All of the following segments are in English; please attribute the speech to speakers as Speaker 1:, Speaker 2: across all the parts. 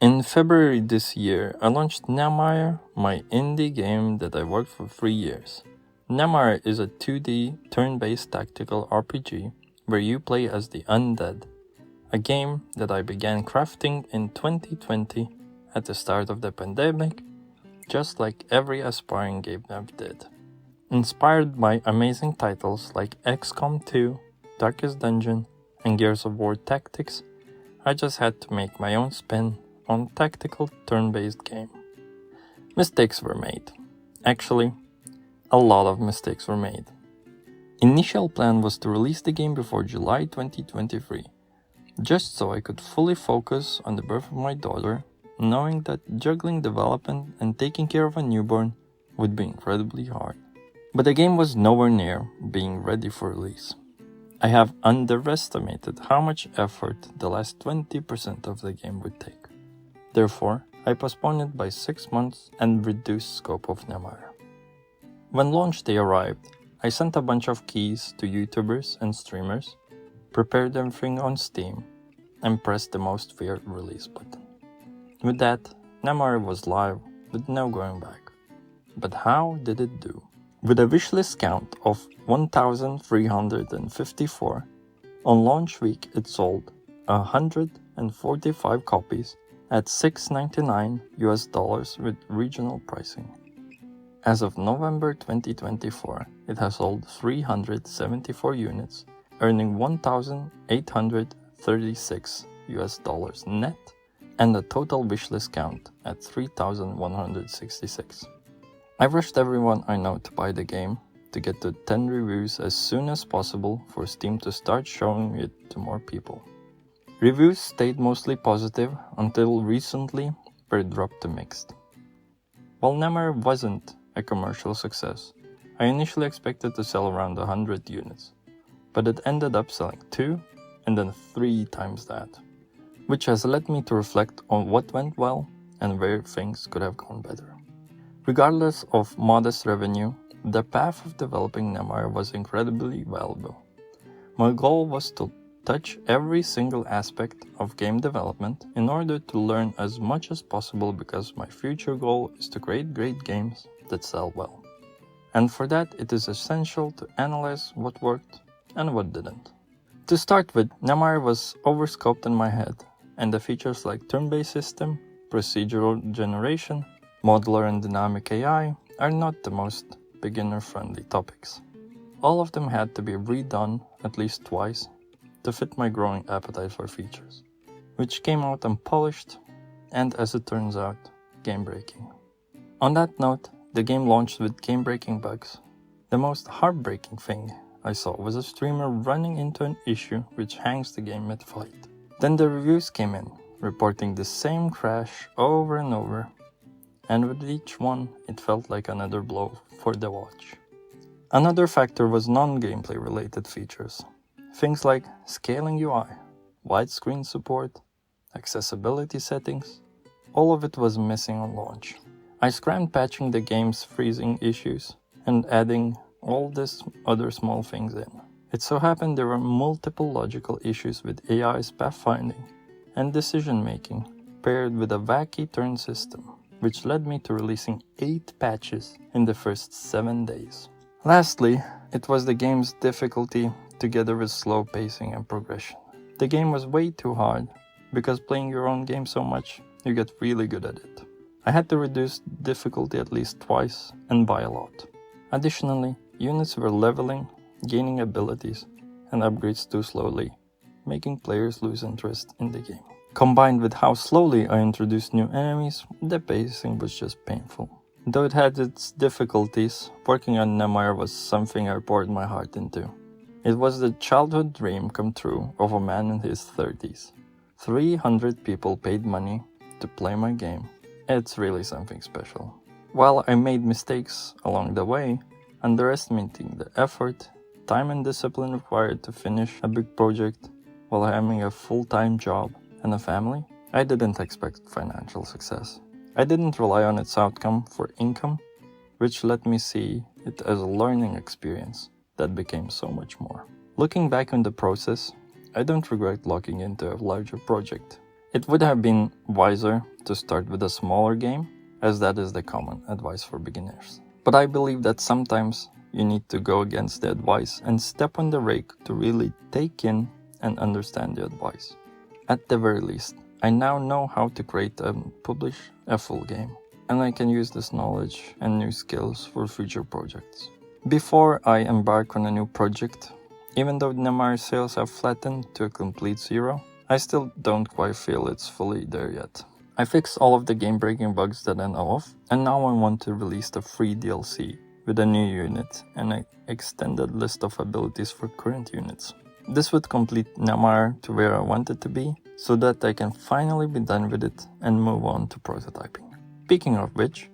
Speaker 1: In February this year, I launched Nemire, my indie game that I worked for 3 years. Nemire is a 2D turn-based tactical RPG where you play as the undead, a game that I began crafting in 2020 at the start of the pandemic, just like every aspiring game dev did. Inspired by amazing titles like XCOM 2, Darkest Dungeon, and Gears of War Tactics, I just had to make my own spin on tactical turn-based game. Mistakes were made. Actually, a lot of mistakes were made. Initial plan was to release the game before July 2023, just so I could fully focus on the birth of my daughter, knowing that juggling development and taking care of a newborn would be incredibly hard. But the game was nowhere near being ready for release. I have underestimated how much effort the last 20% of the game would take. Therefore, I postponed it by 6 months and reduced scope of Nemire. When launch day arrived, I sent a bunch of keys to YouTubers and streamers, prepared everything on Steam, and pressed the most feared release button. With that, Nemire was live with no going back. But how did it do? With a wishlist count of 1,354, on launch week it sold 145 copies at $6.99 with regional pricing. As of November 2024, it has sold 374 units, earning $1,836 net, and a total wishlist count at 3,166. I rushed everyone I know to buy the game to get to 10 reviews as soon as possible for Steam to start showing it to more people. Reviews stayed mostly positive until recently, where it dropped to mixed. While Nemire wasn't a commercial success, I initially expected to sell around 100 units, but it ended up selling 2 and then 3 times that, which has led me to reflect on what went well and where things could have gone better. Regardless of modest revenue, the path of developing Nemire was incredibly valuable. My goal was to touch every single aspect of game development in order to learn as much as possible, because my future goal is to create great games that sell well. And for that, it is essential to analyze what worked and what didn't. To start with, Nemire was overscoped in my head, and the features like turn-based system, procedural generation, modular and dynamic AI are not the most beginner-friendly topics. All of them had to be redone at least twice to fit my growing appetite for features, which came out unpolished and, as it turns out, game-breaking. On that note, the game launched with game-breaking bugs. The most heartbreaking thing I saw was a streamer running into an issue which hangs the game mid-flight. Then the reviews came in, reporting the same crash over and over, and with each one, it felt like another blow for the watch. Another factor was non-gameplay related features. Things like scaling UI, widescreen support, accessibility settings, all of it was missing on launch. I scrammed patching the game's freezing issues and adding all these other small things in. It so happened there were multiple logical issues with AI's pathfinding and decision making, paired with a wacky turn system, which led me to releasing 8 patches in the first 7 days. Lastly, it was the game's difficulty together with slow pacing and progression. The game was way too hard, because playing your own game so much, you get really good at it. I had to reduce difficulty at least twice and by a lot. Additionally, units were leveling, gaining abilities, and upgrades too slowly, making players lose interest in the game. Combined with how slowly I introduced new enemies, the pacing was just painful. Though it had its difficulties, working on Nemire was something I poured my heart into. It was the childhood dream come true of a man in his 30s. 300 people paid money to play my game. It's really something special. While I made mistakes along the way, underestimating the effort, time and discipline required to finish a big project while having a full-time job and a family, I didn't expect financial success. I didn't rely on its outcome for income, which let me see it as a learning experience that became so much more. Looking back on the process, I don't regret locking into a larger project. It would have been wiser to start with a smaller game, as that is the common advice for beginners. But I believe that sometimes you need to go against the advice and step on the rake to really take in and understand the advice. At the very least, I now know how to create and publish a full game, and I can use this knowledge and new skills for future projects. Before I embark on a new project, even though Nemire sales have flattened to a complete zero, I still don't quite feel it's fully there yet. I fixed all of the game-breaking bugs that I know of, and now I want to release the free DLC with a new unit and an extended list of abilities for current units. This would complete Nemire to where I want it to be, so that I can finally be done with it and move on to prototyping. Speaking of which,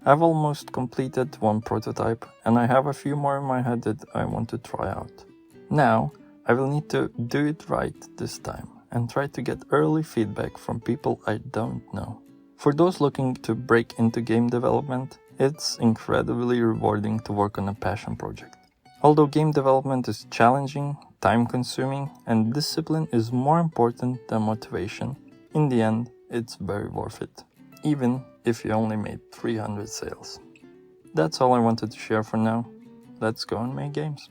Speaker 1: I've almost completed one prototype and I have a few more in my head that I want to try out. Now, I will need to do it right this time and try to get early feedback from people I don't know. For those looking to break into game development, it's incredibly rewarding to work on a passion project. Although game development is challenging, time-consuming, and discipline is more important than motivation, in the end, it's very worth it, even if you only made 300 sales. That's all I wanted to share for now. Let's go and make games.